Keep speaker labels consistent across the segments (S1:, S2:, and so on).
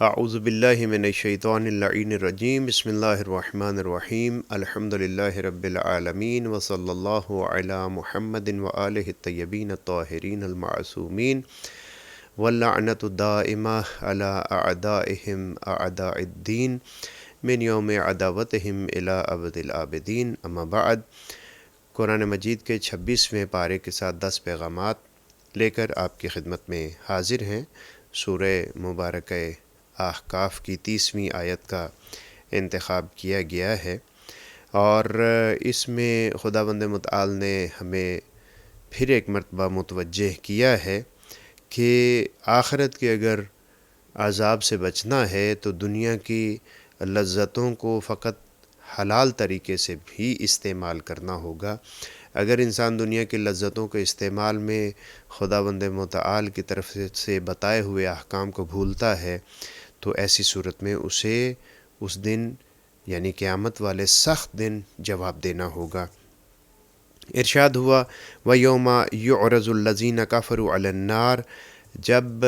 S1: اعوذ باللہ من الشیطان اللعین الرجیم بسم اللہ الرحمن الرحیم الحمدللہ رب العالمین وصلی اللہ علی محمد وآلہ الطیبین الطاہرین المعصومین واللعنۃ الدائمہ علی اعدائہم اعداء الدین من یوم عداوتہم الی ابد الآبدین اما بعد۔ قرآن مجید کے 26ویں پارے کے ساتھ 10 پیغامات لے کر آپ کی خدمت میں حاضر ہیں۔ سورہ مبارکہ احقاف کی 30ویں آیت کا انتخاب کیا گیا ہے، اور اس میں خداوند متعال نے ہمیں پھر ایک مرتبہ متوجہ کیا ہے کہ آخرت کے اگر عذاب سے بچنا ہے تو دنیا کی لذتوں کو فقط حلال طریقے سے بھی استعمال کرنا ہوگا۔ اگر انسان دنیا کی لذتوں کے استعمال میں خداوند متعال کی طرف سے بتائے ہوئے احکام کو بھولتا ہے تو ایسی صورت میں اسے اس دن یعنی قیامت والے سخت دن جواب دینا ہوگا۔ ارشاد ہوا وَيَوْمَ يُعْرَضُ الَّذِينَ كَفَرُوا عَلَى النَّارِ، جب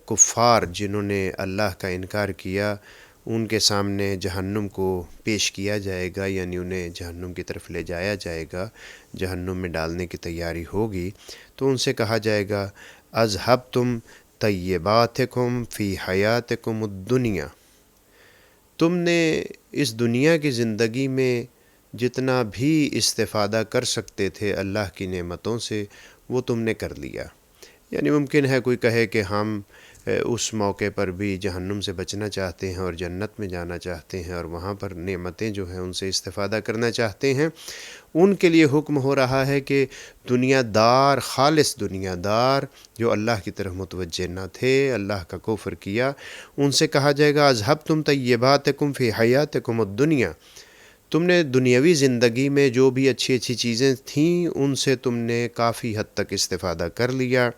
S1: کفار جنہوں نے اللہ کا انکار کیا ان کے سامنے جہنم کو پیش کیا جائے گا، یعنی انہیں جہنم کی طرف لے جایا جائے گا، جہنم میں ڈالنے کی تیاری ہوگی، تو ان سے کہا جائے گا اذھبتم طیباتکم فی حیاتکم الدنیا، تم نے اس دنیا کی زندگی میں جتنا بھی استفادہ کر سکتے تھے اللہ کی نعمتوں سے وہ تم نے کر لیا۔ یعنی ممکن ہے کوئی کہے کہ ہم اس موقع پر بھی جہنم سے بچنا چاہتے ہیں اور جنت میں جانا چاہتے ہیں اور وہاں پر نعمتیں جو ہیں ان سے استفادہ کرنا چاہتے ہیں۔ ان کے لیے حکم ہو رہا ہے کہ دنیا دار، خالص دنیا دار جو اللہ کی طرف متوجہ نہ تھے، اللہ کا کفر کیا، ان سے کہا جائے گا اذھبتم طیباتکم فی حیاتکم الدنیا، تم نے دنیاوی زندگی میں جو بھی اچھی اچھی چیزیں تھیں ان سے تم نے کافی حد تک استفادہ کر لیا،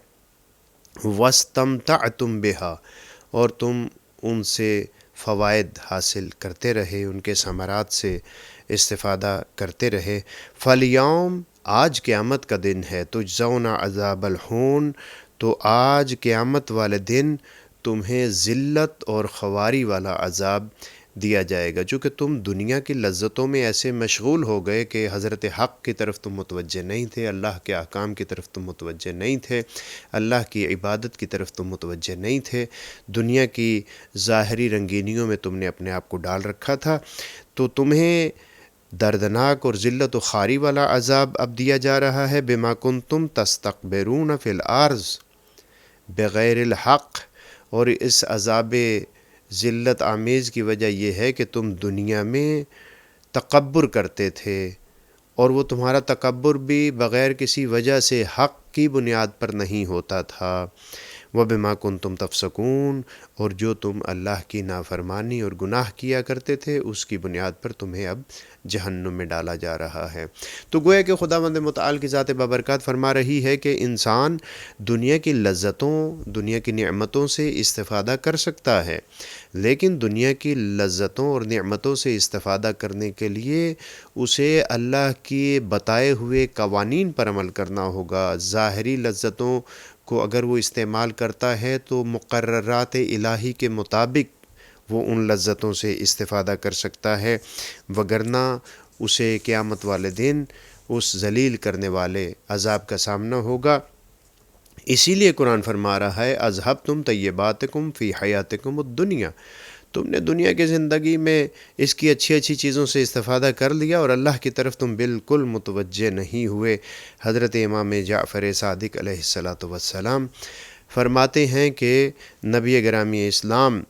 S1: وَاسْتَمْتَعْتُمْ بِهَا، اور تم ان سے فوائد حاصل کرتے رہے، ان کے ثمرات سے استفادہ کرتے رہے۔ فَالْيَوْمَ، آج قیامت کا دن ہے، تُجْزَوْنَ عَذَابَ الْہُونِ، تو آج قیامت والے دن تمہیں ذلت اور خواری والا عذاب دیا جائے گا، چونکہ تم دنیا کی لذتوں میں ایسے مشغول ہو گئے کہ حضرت حق کی طرف تم متوجہ نہیں تھے، اللہ کے احکام کی طرف تم متوجہ نہیں تھے، اللہ کی عبادت کی طرف تم متوجہ نہیں تھے، دنیا کی ظاہری رنگینیوں میں تم نے اپنے آپ کو ڈال رکھا تھا، تو تمہیں دردناک اور ذلت و خواری والا عذاب اب دیا جا رہا ہے بما کنتم تستکبرون فی الارض بغیر الحق، اور اس عذاب ذلت آمیز کی وجہ یہ ہے کہ تم دنیا میں تکبر کرتے تھے، اور وہ تمہارا تکبر بھی بغیر کسی وجہ سے حق کی بنیاد پر نہیں ہوتا تھا۔ وَبِمَا كُنْتُمْ تَفْسُقُونَ، اور جو تم اللہ کی نافرمانی اور گناہ کیا کرتے تھے اس کی بنیاد پر تمہیں اب جہنم میں ڈالا جا رہا ہے۔ تو گویا کہ خداوند متعال کی ذات بابرکات فرما رہی ہے کہ انسان دنیا کی لذتوں، دنیا کی نعمتوں سے استفادہ کر سکتا ہے، لیکن دنیا کی لذتوں اور نعمتوں سے استفادہ کرنے کے لیے اسے اللہ کے بتائے ہوئے قوانین پر عمل کرنا ہوگا۔ ظاہری لذتوں کو اگر وہ استعمال کرتا ہے تو مقررات الہی کے مطابق وہ ان لذتوں سے استفادہ کر سکتا ہے، وگرنہ اسے قیامت والے دن اس ذلیل کرنے والے عذاب کا سامنا ہوگا۔ اسی لیے قرآن فرما رہا ہے اذھبتم طیباتکم فی حیاتکم الدنیا، تم نے دنیا کی زندگی میں اس کی اچھی اچھی چیزوں سے استفادہ کر لیا اور اللہ کی طرف تم بالکل متوجہ نہیں ہوئے۔ حضرت امام جعفر صادق علیہ السلام فرماتے ہیں کہ نبی گرامی اسلام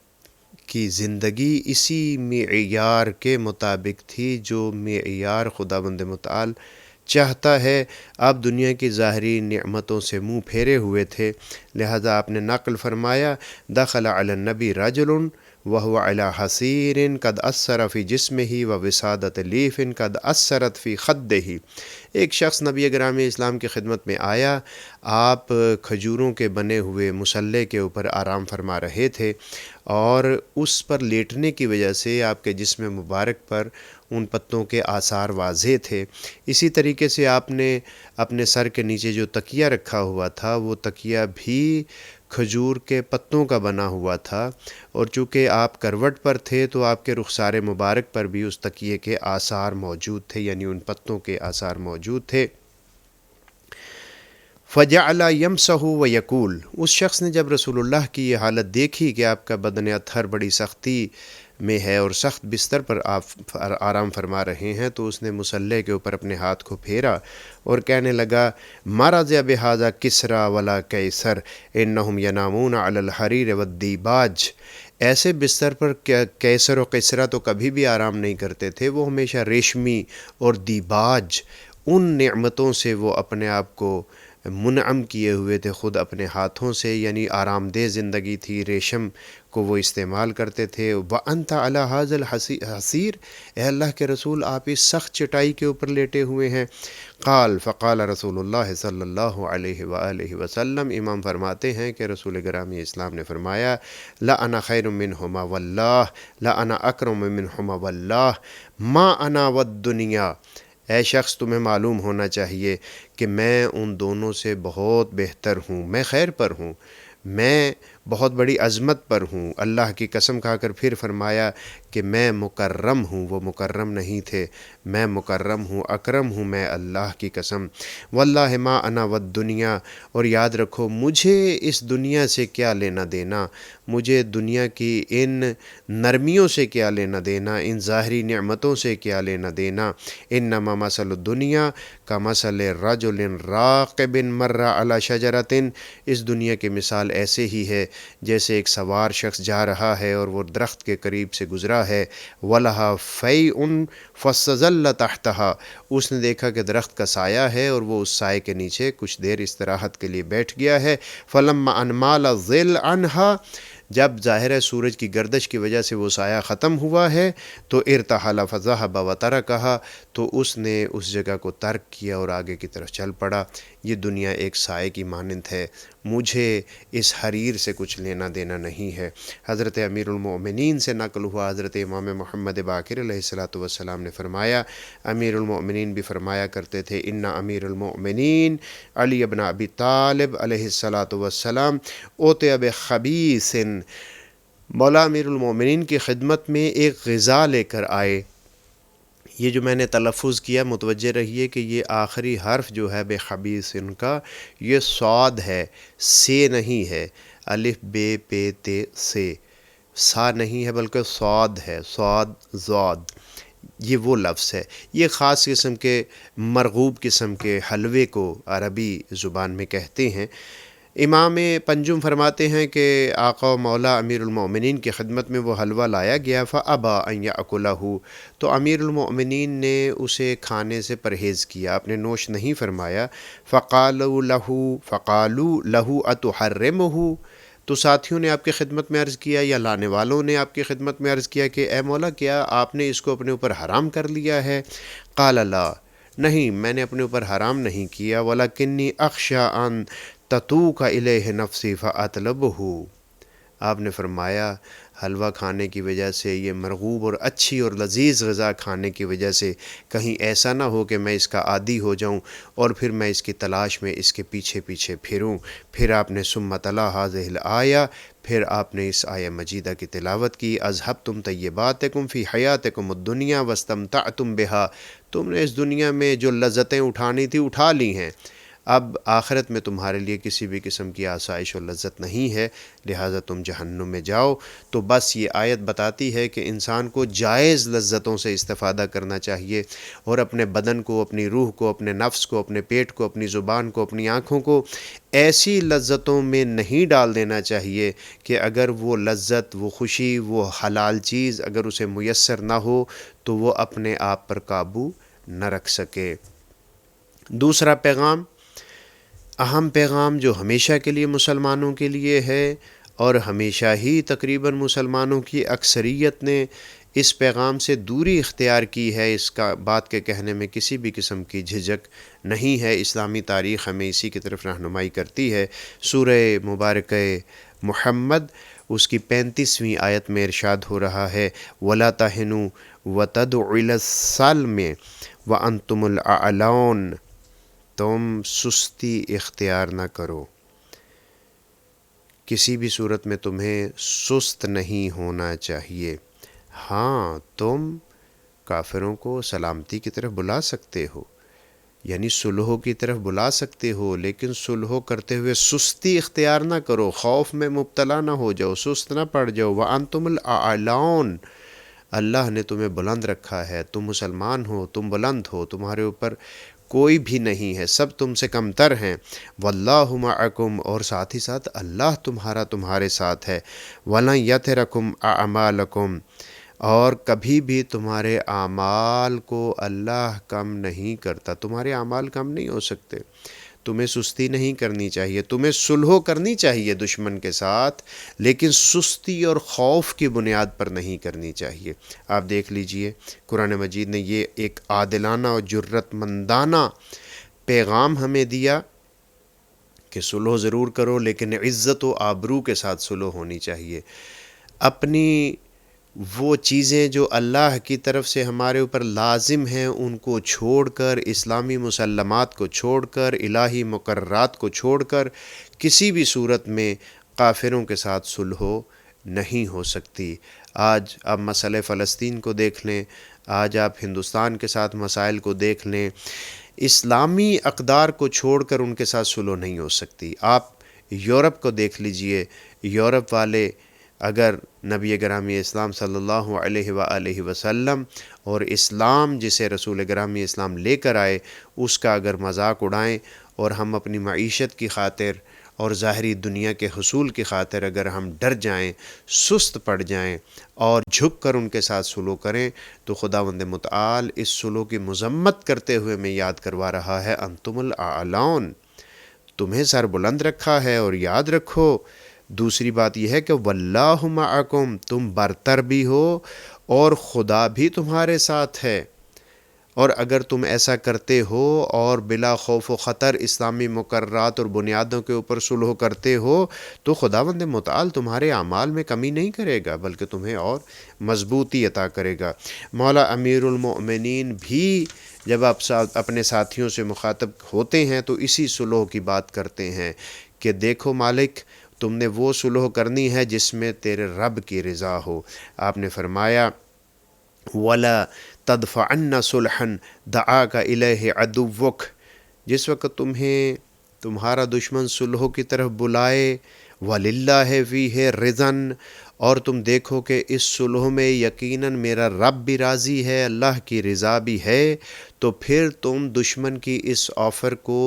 S1: کی زندگی اسی معیار کے مطابق تھی جو معیار خداوند متعال چاہتا ہے۔ آپ دنیا کی ظاہری نعمتوں سے منہ پھیرے ہوئے تھے، لہذا آپ نے نقل فرمایا دخل علی النبی رجل وهو علی حصیر قد اثر فی جسمہ ووسادۃ لیف قد اثرت فی خدہ، ایک شخص نبی گرامی اسلام کی خدمت میں آیا، آپ کھجوروں کے بنے ہوئے مصلے کے اوپر آرام فرما رہے تھے، اور اس پر لیٹنے کی وجہ سے آپ کے جسم مبارک پر ان پتوں کے آثار واضح تھے۔ اسی طریقے سے آپ نے اپنے سر کے نیچے جو تکیہ رکھا ہوا تھا وہ تکیہ بھی کھجور کے پتوں کا بنا ہوا تھا، اور چونکہ آپ کروٹ پر تھے تو آپ کے رخسار مبارک پر بھی اس تکیے کے آثار موجود تھے، یعنی ان پتوں کے آثار موجود تھے۔ فجعل یمسح ویقول، اس شخص نے جب رسول اللہ کی یہ حالت دیکھی کہ آپ کا بدن اطہر بڑی سختی میں ہے اور سخت بستر پر آپ آرام فرما رہے ہیں، تو اس نے مصلے کے اوپر اپنے ہاتھ کو پھیرا اور کہنے لگا مرض بہذا کسرا ولا قیصر انہم ینامون علی الحریر والدیباج، ایسے بستر پر قیصر و قیصرہ تو کبھی بھی آرام نہیں کرتے تھے، وہ ہمیشہ ریشمی اور دیباج ان نعمتوں سے وہ اپنے آپ کو منعم کیے ہوئے تھے خود اپنے ہاتھوں سے، یعنی آرام دہ زندگی تھی، ریشم کو وہ استعمال کرتے تھے۔ وَأَنْتَ عَلَى هَذَا الْحَصِيرِ، اے اللہ کے رسول آپ اس سخت چٹائی کے اوپر لیٹے ہوئے ہیں۔ فقال رسول اللہ صلی اللہ علیہ وآلہ وسلم، امام فرماتے ہیں کہ رسول گرامی اسلام نے فرمایا لَأَنَا خَيْرٌ مِّنْهُمَا وَاللَّهِ لَأَنَا أَكْرَمُ مِّنْهُمَا وَاللَّهِ مَا أَنَا وَالدُّنْيَا، اے شخص تمہیں معلوم ہونا چاہیے کہ میں ان دونوں سے بہت بہتر ہوں، میں خیر پر ہوں، میں بہت بڑی عظمت پر ہوں۔ اللہ کی قسم کھا کر پھر فرمایا کہ میں مکرم ہوں، وہ مکرم نہیں تھے، میں مکرم ہوں، اکرم ہوں میں، اللہ کی قسم۔ واللہ ما انا والدنیا، اور یاد رکھو مجھے اس دنیا سے کیا لینا دینا، مجھے دنیا کی ان نرمیوں سے کیا لینا دینا، ان ظاہری نعمتوں سے کیا لینا دینا۔ انما مثل الدنیا کمثل رجل راکب مر علی شجرۃ، اس دنیا کی مثال ایسے ہی ہے جیسے ایک سوار شخص جا رہا ہے اور وہ درخت کے قریب سے گزرا ہے، وَلَهَا فَيْءٌ فَاسْتَظَلَّ تَحْتَهَا، اس نے دیکھا کہ درخت کا سایہ ہے اور وہ اس سائے کے نیچے کچھ دیر استراحت کے لیے بیٹھ گیا ہے۔ فَلَمَّا أَنْ مَالَ الظِّلُّ عَنْهَا، جب ظاہر ہے سورج کی گردش کی وجہ سے وہ سایہ ختم ہوا ہے تو ارتحل فذهب وتركها، تو اس نے اس جگہ کو ترک کیا اور آگے کی طرف چل پڑا۔ یہ دنیا ایک سائے کی مانند ہے، مجھے اس حریر سے کچھ لینا دینا نہیں ہے۔ حضرت امیر المؤمنین سے نقل ہوا، حضرت امام محمد باقر علیہ السلام نے فرمایا، امیر المؤمنین بھی فرمایا کرتے تھے ان امیر المؤمنین علی ابن ابی طالب علیہ السلام اوتیا بخبیث، مولا امیر المؤمنین کی خدمت میں ایک غذا لے کر آئے۔ یہ جو میں نے تلفظ کیا متوجہ رہیے کہ یہ آخری حرف جو ہے بے خبیث ان کا، یہ صاد ہے، سے نہیں ہے، الف بے پے تے سے، سا نہیں ہے بلکہ صاد ہے، صاد زاد، یہ وہ لفظ ہے۔ یہ خاص قسم کے مرغوب قسم کے حلوے کو عربی زبان میں کہتے ہیں۔ امام پنجم فرماتے ہیں کہ آقا و مولا امیر المؤمنین کی خدمت میں وہ حلوہ لایا گیا، فَأَبَى أَن يَأْكُلَهُ، تو امیر المؤمنین نے اسے کھانے سے پرہیز کیا، اپنے نوش نہیں فرمایا۔ فقالوا له أتحرمه، تو ساتھیوں نے آپ کی خدمت میں عرض کیا یا لانے والوں نے آپ کی خدمت میں عرض کیا کہ اے مولا کیا آپ نے اس کو اپنے اوپر حرام کر لیا ہے؟ قال لا، نہیں میں نے اپنے اوپر حرام نہیں کیا، وَلَكِنِّي أَخْشَىٰ أَن تَتُوقَ إِلَيْهِ نَفْسِي فَأَطْلُبُهُ، آپ نے فرمایا حلوہ کھانے کی وجہ سے، یہ مرغوب اور اچھی اور لذیذ غذا کھانے کی وجہ سے کہیں ایسا نہ ہو کہ میں اس کا عادی ہو جاؤں اور پھر میں اس کی تلاش میں اس کے پیچھے پیچھے پھروں۔ پھر آپ نے ثم تلا هذه الآیہ، پھر آپ نے اس آیہ مجیدہ کی تلاوت کی، اذهبتم طیباتکم فی حیاتکم الدنیا واستمتعتم بها، تم نے اس دنیا میں جو لذتیں اٹھانی تھی اٹھا لی ہیں، اب آخرت میں تمہارے لیے کسی بھی قسم کی آسائش و لذت نہیں ہے، لہٰذا تم جہنم میں جاؤ۔ تو بس یہ آیت بتاتی ہے کہ انسان کو جائز لذتوں سے استفادہ کرنا چاہیے اور اپنے بدن کو، اپنی روح کو، اپنے نفس کو، اپنے پیٹ کو، اپنی زبان کو، اپنی آنکھوں کو ایسی لذتوں میں نہیں ڈال دینا چاہیے کہ اگر وہ لذت، وہ خوشی، وہ حلال چیز اگر اسے میسر نہ ہو تو وہ اپنے آپ پر قابو نہ رکھ سکے۔ دوسرا پیغام، اہم پیغام جو ہمیشہ کے لیے مسلمانوں کے لیے ہے اور ہمیشہ ہی تقریباً مسلمانوں کی اکثریت نے اس پیغام سے دوری اختیار کی ہے، اس کا بات کے کہنے میں کسی بھی قسم کی جھجک نہیں ہے، اسلامی تاریخ ہمیں اسی کی طرف رہنمائی کرتی ہے۔ سورہ مبارکہ محمد اس کی 35ویں آیت میں ارشاد ہو رہا ہے وَلَا تَهِنُوا وَتَدْعُوا إِلَى السَّلْمِ وَأَنْتُمُ الْأَعْلَوْنَ، تم سستی اختیار نہ کرو، کسی بھی صورت میں تمہیں سست نہیں ہونا چاہیے۔ ہاں تم کافروں کو سلامتی کی طرف بلا سکتے ہو، یعنی صلح کی طرف بلا سکتے ہو، لیکن صلح کرتے ہوئے سستی اختیار نہ کرو، خوف میں مبتلا نہ ہو جاؤ، سست نہ پڑ جاؤ۔ وَأَنْتُمُ الْأَعْلَوْنَ، اللہ نے تمہیں بلند رکھا ہے، تم مسلمان ہو، تم بلند ہو، تمہارے اوپر کوئی بھی نہیں ہے، سب تم سے کم تر ہیں۔ وَاللَّهُ مَعَكُمْ، اور ساتھ ہی ساتھ اللہ تمہارے ساتھ ہے۔ وَلَنْ يَتِرَكُمْ أَعْمَالَكُمْ، اور کبھی بھی تمہارے اعمال کو اللہ کم نہیں کرتا، تمہارے اعمال کم نہیں ہو سکتے۔ تمہیں سستی نہیں کرنی چاہیے، تمہیں صلح کرنی چاہیے دشمن کے ساتھ، لیکن سستی اور خوف کی بنیاد پر نہیں کرنی چاہیے۔ آپ دیکھ لیجئے قرآن مجید نے یہ ایک عادلانہ اور جرت مندانہ پیغام ہمیں دیا کہ صلح ضرور کرو، لیکن عزت و آبرو کے ساتھ صلح ہونی چاہیے۔ اپنی وہ چیزیں جو اللہ کی طرف سے ہمارے اوپر لازم ہیں ان کو چھوڑ کر، اسلامی مسلمات کو چھوڑ کر، الہی مقررات کو چھوڑ کر کسی بھی صورت میں کافروں کے ساتھ صلح نہیں ہو سکتی۔ آج آپ مسئلہ فلسطین کو دیکھ لیں، آج آپ ہندوستان کے ساتھ مسائل کو دیکھ لیں، اسلامی اقدار کو چھوڑ کر ان کے ساتھ صلح نہیں ہو سکتی۔ آپ یورپ کو دیکھ لیجئے، یورپ والے اگر نبی گرامی اسلام صلی اللہ علیہ وآلہ وسلم اور اسلام جسے رسول گرامی اسلام لے کر آئے اس کا اگر مذاق اڑائیں، اور ہم اپنی معیشت کی خاطر اور ظاہری دنیا کے حصول کی خاطر اگر ہم ڈر جائیں، سست پڑ جائیں اور جھک کر ان کے ساتھ صلح کریں، تو خداوند متعال اس صلح کی مذمت کرتے ہوئے میں یاد کروا رہا ہے، انتم الاعلون، تمہیں سر بلند رکھا ہے، اور یاد رکھو دوسری بات یہ ہے کہ واللہ معکم، تم برتر بھی ہو اور خدا بھی تمہارے ساتھ ہے۔ اور اگر تم ایسا کرتے ہو اور بلا خوف و خطر اسلامی مقررات اور بنیادوں کے اوپر صلح کرتے ہو، تو خداوند متعال تمہارے اعمال میں کمی نہیں کرے گا بلکہ تمہیں اور مضبوطی عطا کرے گا۔ مولا امیر المؤمنین بھی جب آپ اپنے ساتھیوں سے مخاطب ہوتے ہیں تو اسی صلح کی بات کرتے ہیں کہ دیکھو مالک، تم نے وہ صلح کرنی ہے جس میں تیرے رب کی رضا ہو۔ آپ نے فرمایا وَلَا تَدْفَعَنَّ صُلْحًا دَعَاكَ إِلَيْهِ عَدُوُّكَ، جس وقت تمہیں تمہارا دشمن صلح کی طرف بلائے، وَلِلَّهِ فِيهِ رِضًا، اور تم دیکھو کہ اس صلح میں یقیناً میرا رب بھی راضی ہے، اللہ کی رضا بھی ہے، تو پھر تم دشمن کی اس آفر کو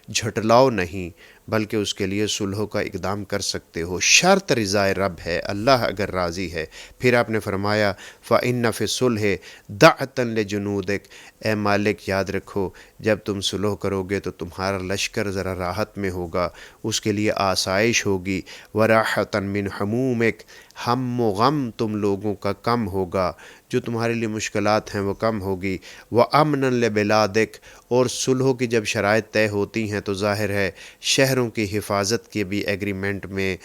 S1: جھٹلاؤ نہیں بلکہ اس کے لیے صلح کا اقدام کر سکتے ہو، شرط رضا رب ہے، اللہ اگر راضی ہے۔ پھر آپ نے فرمایا فَإِنَّ فِي الصُّلْحِ دَعْتًا لِجُنُودِكَ، اے مالک یاد رکھو جب تم صلح کرو گے تو تمہارا لشکر ذرا راحت میں ہوگا، اس کے لیے آسائش ہوگی، وَرَاحَةً مِّنْ حَمُومِكَ، ہم و غم تم لوگوں کا کم ہوگا، جو تمہارے لیے مشکلات ہیں وہ کم ہوگی، وَأَمْنًا لِبِلَادِكَ، اور صلح کی جب شرائط طے ہوتی ہیں تو ظاہر ہے شہروں کی حفاظت کے بھی ایگریمنٹ میں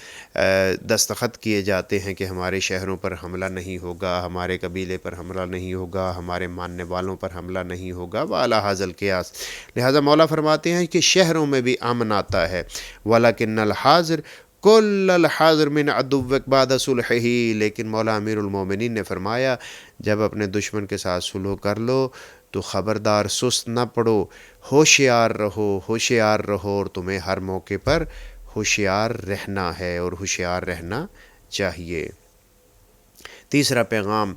S1: دستخط کیے جاتے ہیں کہ ہمارے شہروں پر حملہ نہیں ہوگا، ہمارے قبیلے پر حملہ نہیں ہوگا، ہمارے ماننے والوں پر حملہ نہیں ہوگا، وَعَلَى هَذَا الْقِيَاسِ، لہٰذا مولا فرماتے ہیں کہ شہروں میں بھی امن آتا ہے، وَلَكِنَّ الْحَاضِرَ کل الحاضر من عدوک بعد صلحہ، لیکن مولا امیر المومنین نے فرمایا جب اپنے دشمن کے ساتھ صلح کر لو تو خبردار سست نہ پڑو، ہوشیار رہو، ہوشیار رہو، اور تمہیں ہر موقع پر ہوشیار رہنا ہے اور ہوشیار رہنا چاہیے۔ تیسرا پیغام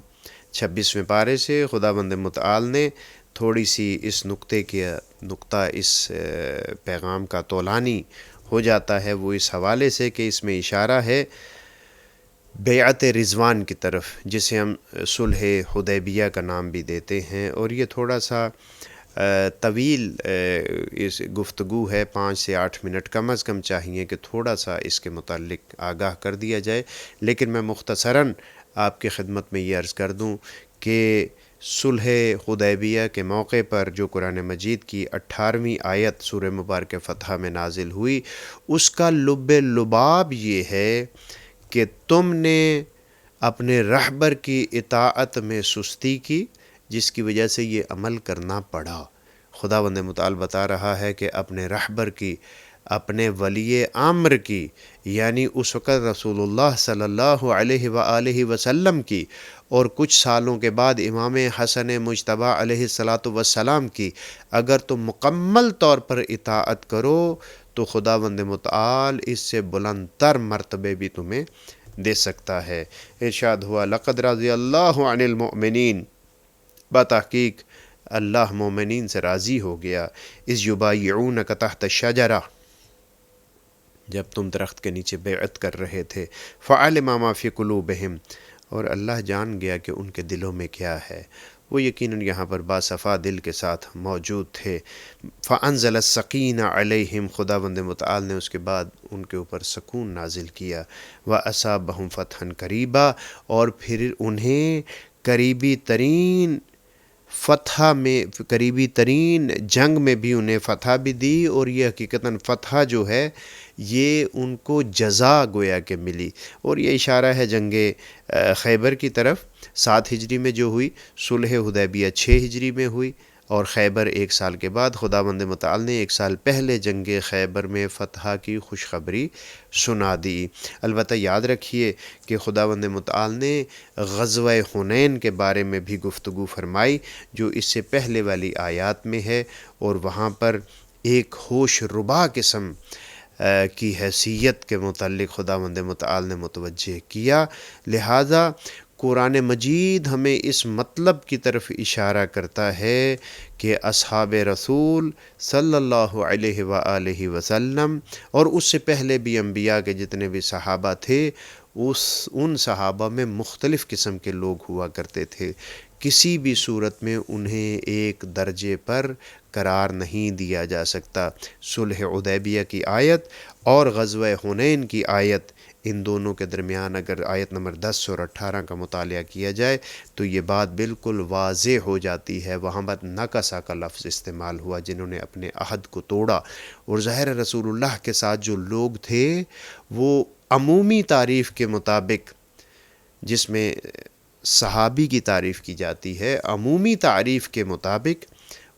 S1: 26ویں پارے سے خداوند متعال نے تھوڑی سی اس نقطہ اس پیغام کا طولانی ہو جاتا ہے، وہ اس حوالے سے کہ اس میں اشارہ ہے بیعت رضوان کی طرف، جسے ہم صلح حدیبیہ کا نام بھی دیتے ہیں، اور یہ تھوڑا سا طویل اس گفتگو ہے، 5 سے 8 منٹ کم از کم چاہیے کہ تھوڑا سا اس کے متعلق آگاہ کر دیا جائے، لیکن میں مختصراً آپ کی خدمت میں یہ عرض کر دوں کہ صلح حدیبیہ کے موقع پر جو قرآن مجید کی 18ویں آیت سورہ مبارکہ فتح میں نازل ہوئی، اس کا لب لباب یہ ہے کہ تم نے اپنے رہبر کی اطاعت میں سستی کی، جس کی وجہ سے یہ عمل کرنا پڑا۔ خداوند متعال بتا رہا ہے کہ اپنے رہبر کی اپنے ولی امر کی، یعنی اس وقت رسول اللہ صلی اللہ علیہ وآلہ وسلم کی، اور کچھ سالوں کے بعد امام حسن مجتبیٰ علیہ الصلاۃ والسلام کی، اگر تم مکمل طور پر اطاعت کرو تو خداوند متعال اس سے بلند تر مرتبے بھی تمہیں دے سکتا ہے۔ ارشاد ہوا لقد رضی اللہ عن المؤمنین، بتحقیق اللہ مومنین سے راضی ہو گیا، اذ یبایعونک تحت الشجرہ، جب تم درخت کے نیچے بیعت کر رہے تھے، فعلم ما فی قلوبہم، اور اللہ جان گیا کہ ان کے دلوں میں کیا ہے، وہ یقیناً یہاں پر باصفا دل کے ساتھ موجود تھے۔ فانزل السکینہ علیہم، خداوند متعال نے اس کے بعد ان کے اوپر سکون نازل کیا، واصابہم فتحا قریبا، اور پھر انہیں قریبی ترین فتح میں، قریبی ترین جنگ میں بھی انہیں فتح بھی دی، اور یہ حقیقتاً فتح جو ہے یہ ان کو جزا گویا کہ ملی، اور یہ اشارہ ہے جنگ خیبر کی طرف 7 ہجری میں جو ہوئی، صلح حدیبیہ 6 ہجری میں ہوئی، اور خیبر 1 سال کے بعد خداوند متعال نے 1 سال پہلے جنگ خیبر میں فتح کی خوشخبری سنا دی۔ البتہ یاد رکھیے کہ خداوند متعال نے غزوہ حنین کے بارے میں بھی گفتگو فرمائی جو اس سے پہلے والی آیات میں ہے، اور وہاں پر ایک ہوش ربا قسم کی حیثیت کے متعلق خداوند متعال نے متوجہ کیا، لہذا قرآن مجید ہمیں اس مطلب کی طرف اشارہ کرتا ہے کہ اصحاب رسول صلی اللہ علیہ وآلہ وسلم اور اس سے پہلے بھی انبیاء کے جتنے بھی صحابہ تھے، ان صحابہ میں مختلف قسم کے لوگ ہوا کرتے تھے، کسی بھی صورت میں انہیں ایک درجے پر قرار نہیں دیا جا سکتا۔ صلح حدیبیہ کی آیت اور غزوہ حنین کی آیت، ان دونوں کے درمیان اگر آیت نمبر 10 اور 18 کا مطالعہ کیا جائے تو یہ بات بالکل واضح ہو جاتی ہے۔ وہاں پر نکسا کا لفظ استعمال ہوا، جنہوں نے اپنے عہد کو توڑا، اور ظاہر رسول اللہ کے ساتھ جو لوگ تھے وہ عمومی تعریف کے مطابق، جس میں صحابی کی تعریف کی جاتی ہے، عمومی تعریف کے مطابق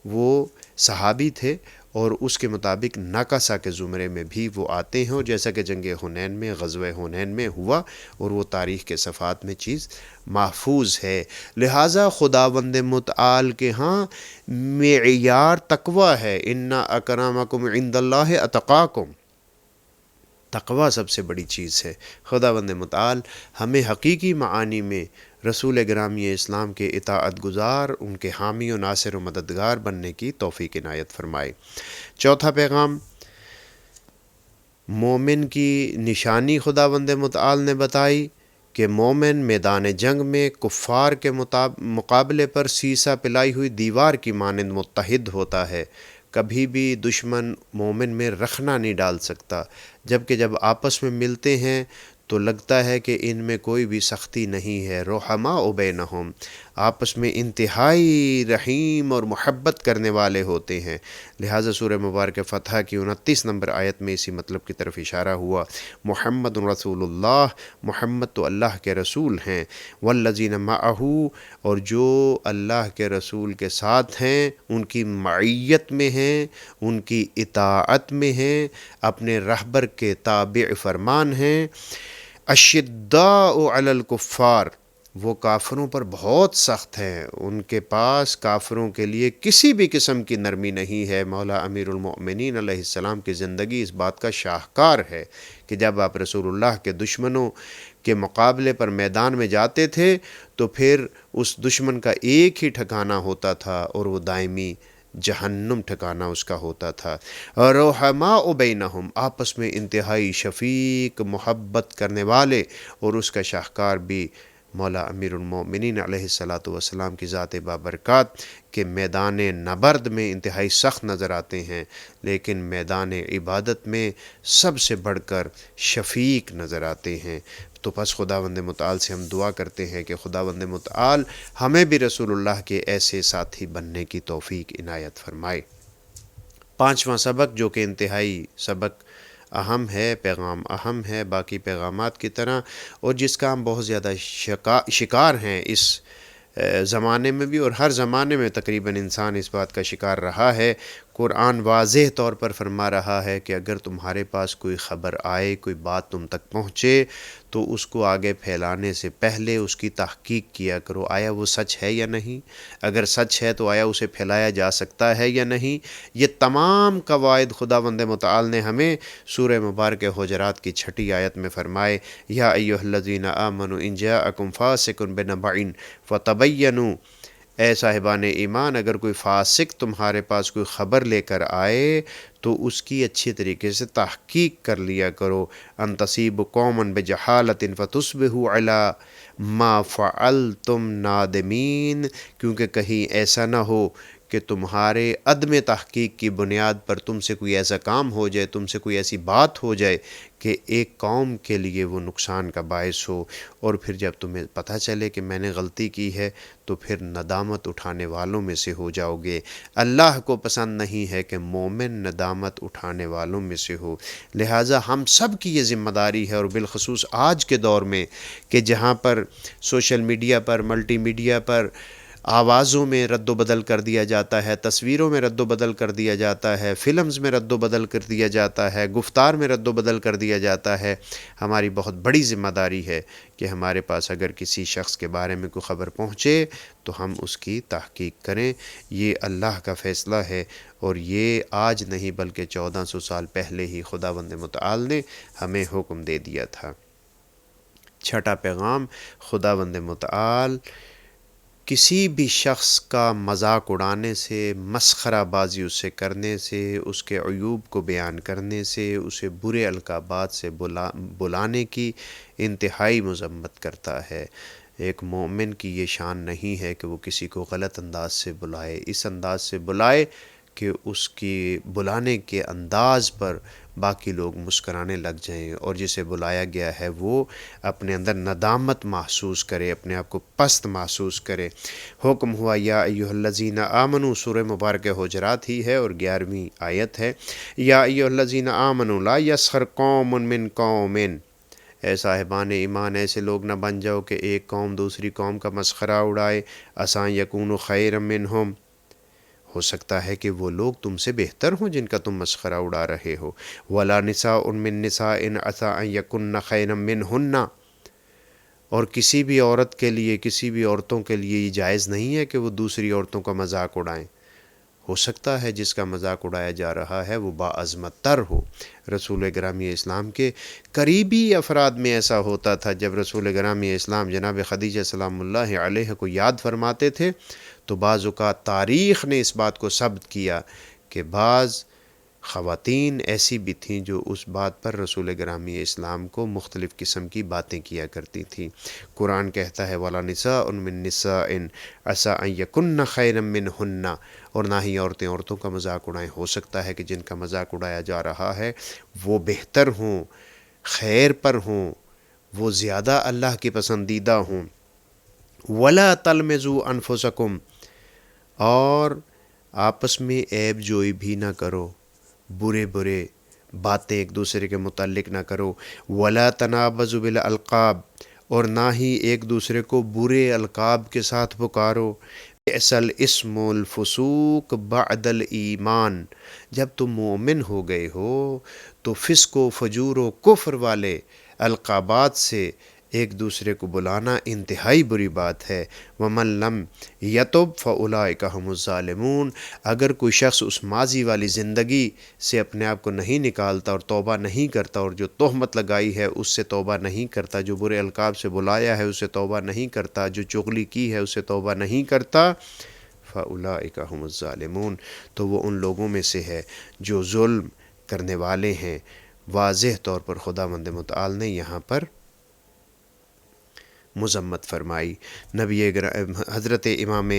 S1: وہ صحابی تھے، اور اس کے مطابق نکسا کے زمرے میں بھی وہ آتے ہیں، اور جیسا کہ جنگ حنین میں، غزوہ حنین میں ہوا، اور وہ تاریخ کے صفحات میں چیز محفوظ ہے۔ لہٰذا خداوند متعال کے ہاں معیار تقوی ہے، ان اکرمکم عند اللہ اتقاکم، تقوی سب سے بڑی چیز ہے۔ خداوند متعال ہمیں حقیقی معانی میں رسول گرامی اسلام کے اطاعت گزار، ان کے حامی و ناصر و مددگار بننے کی توفیق عنایت فرمائے۔ چوتھا پیغام، مومن کی نشانی خداوند متعال نے بتائی کہ مومن میدان جنگ میں کفار کے مقابلے پر سیسہ پلائی ہوئی دیوار کی مانند متحد ہوتا ہے، کبھی بھی دشمن مومن میں رخنہ نہیں ڈال سکتا، جبکہ جب آپس میں ملتے ہیں تو لگتا ہے کہ ان میں کوئی بھی سختی نہیں ہے۔ رحماء بینہم، آپس میں انتہائی رحیم اور محبت کرنے والے ہوتے ہیں۔ لہٰذا سورہ مبارک فتح کی 29 نمبر آیت میں اسی مطلب کی طرف اشارہ ہوا، محمد رسول اللہ، محمد تو اللہ کے رسول ہیں، والذین معہ، اور جو اللہ کے رسول کے ساتھ ہیں، ان کی معیت میں ہیں، ان کی اطاعت میں ہیں، اپنے رہبر کے تابع فرمان ہیں۔ اشداء علی الکفار، وہ کافروں پر بہت سخت ہیں، ان کے پاس کافروں کے لیے کسی بھی قسم کی نرمی نہیں ہے۔ مولا امیر المؤمنین علیہ السلام کی زندگی اس بات کا شاہکار ہے کہ جب آپ رسول اللہ کے دشمنوں کے مقابلے پر میدان میں جاتے تھے تو پھر اس دشمن کا ایک ہی ٹھکانہ ہوتا تھا، اور وہ دائمی جہنم ٹھکانہ اس کا ہوتا تھا۔ رحماء بینہم، آپس میں انتہائی شفیق محبت کرنے والے، اور اس کا شاہکار بھی مولا امیر المومنین علیہ السلام کی ذات بابرکات کے میدان نبرد میں انتہائی سخت نظر آتے ہیں، لیکن میدان عبادت میں سب سے بڑھ کر شفیق نظر آتے ہیں۔ تو پس خداوند متعال سے ہم دعا کرتے ہیں کہ خداوند متعال ہمیں بھی رسول اللہ کے ایسے ساتھی بننے کی توفیق عنایت فرمائے۔ پانچواں سبق، جو کہ انتہائی سبق اہم ہے، پیغام اہم ہے باقی پیغامات کی طرح، اور جس کا ہم بہت زیادہ شکار ہیں اس زمانے میں بھی، اور ہر زمانے میں تقریباً انسان اس بات کا شکار رہا ہے، قرآن واضح طور پر فرما رہا ہے کہ اگر تمہارے پاس کوئی خبر آئے، کوئی بات تم تک پہنچے، تو اس کو آگے پھیلانے سے پہلے اس کی تحقیق کیا کرو، آیا وہ سچ ہے یا نہیں، اگر سچ ہے تو آیا اسے پھیلایا جا سکتا ہے یا نہیں۔ یہ تمام قواعد خداوند متعال نے ہمیں سورہ مبارک حجرات کی 6 آیت میں فرمائے، یا ایھا الذین آمنوا ان جاءکم فاسق بنبأ فتبینوا، اے صاحبان ایمان، اگر کوئی فاسق تمہارے پاس کوئی خبر لے کر آئے تو اس کی اچھی طریقے سے تحقیق کر لیا کرو، ان تصیب قوما بجہالۃ فتصبحوا علی ما فعلتم نادمین، کیونکہ کہیں ایسا نہ ہو کہ تمہارے عدم تحقیق کی بنیاد پر تم سے کوئی ایسا کام ہو جائے، تم سے کوئی ایسی بات ہو جائے کہ ایک قوم کے لیے وہ نقصان کا باعث ہو، اور پھر جب تمہیں پتہ چلے کہ میں نے غلطی کی ہے تو پھر ندامت اٹھانے والوں میں سے ہو جاؤ گے۔ اللہ کو پسند نہیں ہے کہ مومن ندامت اٹھانے والوں میں سے ہو، لہٰذا ہم سب کی یہ ذمہ داری ہے، اور بالخصوص آج کے دور میں کہ جہاں پر سوشل میڈیا پر، ملٹی میڈیا پر آوازوں میں رد و بدل کر دیا جاتا ہے، تصویروں میں رد و بدل کر دیا جاتا ہے، فلمز میں رد و بدل کر دیا جاتا ہے، گفتار میں رد و بدل کر دیا جاتا ہے، ہماری بہت بڑی ذمہ داری ہے کہ ہمارے پاس اگر کسی شخص کے بارے میں کوئی خبر پہنچے تو ہم اس کی تحقیق کریں۔ یہ اللہ کا فیصلہ ہے، اور یہ آج نہیں بلکہ 1400 سال پہلے ہی خداوند متعال نے ہمیں حکم دے دیا تھا۔ 6 پیغام، خداوند متعال کسی بھی شخص کا مذاق اڑانے سے، مسخرہ بازی اس سے کرنے سے، اس کے عیوب کو بیان کرنے سے، اسے برے القابات سے بلانے کی انتہائی مذمت کرتا ہے۔ ایک مومن کی یہ شان نہیں ہے کہ وہ کسی کو غلط انداز سے بلائے، اس انداز سے بلائے کہ اس کی بلانے کے انداز پر باقی لوگ مسکرانے لگ جائیں، اور جسے بلایا گیا ہے وہ اپنے اندر ندامت محسوس کرے، اپنے آپ کو پست محسوس کرے۔ حکم ہوا یا ایھا الذین آمنوا، سورہ مبارک حجرات ہی ہے اور 11ویں آیت ہے، یا ایھا الذین آمنوا لا یسخر قوم من قوم، اے صاحبان ایمان، ایسے لوگ نہ بن جاؤ کہ ایک قوم دوسری قوم کا مسخرہ اڑائے، عسیٰ یکونوا خیرا منہم، ہو سکتا ہے کہ وہ لوگ تم سے بہتر ہوں جن کا تم مسخرہ اڑا رہے ہو، ولا نساء من نساء عسیٰ ان یکن خیرا منہن، اور کسی بھی عورت کے لیے، کسی بھی عورتوں کے لیے یہ جائز نہیں ہے کہ وہ دوسری عورتوں کا مذاق اڑائیں، ہو سکتا ہے جس کا مذاق اڑایا جا رہا ہے وہ باعظمت تر ہو۔ رسول گرامی اسلام کے قریبی افراد میں ایسا ہوتا تھا، جب رسول گرامی اسلام جناب خدیجہ سلام اللہ علیہ کو یاد فرماتے تھے تو بعض اوقات تاریخ نے اس بات کو ثبت کیا کہ بعض خواتین ایسی بھی تھیں جو اس بات پر رسول گرامی اسلام کو مختلف قسم کی باتیں کیا کرتی تھیں۔ قرآن کہتا ہے وَلَا نِسَاءٌ مِّن نِّسَاءٍ عَسَىٰ أَن يَكُنَّ خَيْرًا مِّنْهُنَّ، اور نہ ہی عورتیں عورتوں کا مذاق اڑائیں، ہو سکتا ہے کہ جن کا مذاق اڑایا جا رہا ہے وہ بہتر ہوں، خیر پر ہوں، وہ زیادہ اللہ کی پسندیدہ ہوں۔ وَلَا تَلْمِزُوا أَنفُسَكُمْ، اور آپس میں عیب جوئی بھی نہ کرو، برے برے باتیں ایک دوسرے کے متعلق نہ کرو۔ وَلَا تَنَابَزُوا بِالْأَلْقَابِ، اور نہ ہی ایک دوسرے کو برے القاب کے ساتھ پکارو۔ بِئْسَ الْاسْمُ الْفُسُوقُ بَعْدَ الْإِیمَانِ، جب تم مومن ہو گئے ہو تو فسق و فجور و کفر والے القابات سے ایک دوسرے کو بلانا انتہائی بری بات ہے۔ وَمَن لَّمْ يَتُبْ فَأُولَٰئِکَ هُمُ الظَّالِمُونَ، اگر کوئی شخص اس ماضی والی زندگی سے اپنے آپ کو نہیں نکالتا اور توبہ نہیں کرتا، اور جو تہمت لگائی ہے اس سے توبہ نہیں کرتا، جو برے القاب سے بلایا ہے اسے توبہ نہیں کرتا، جو چغلی کی ہے اسے توبہ نہیں کرتا، فَأُولَٰئِکَ هُمُ الظَّالِمُونَ، تو وہ ان لوگوں میں سے ہے جو ظلم کرنے والے ہیں۔ واضح طور پر خداوند متعال نے یہاں پر مذمت فرمائی۔ حضرت امام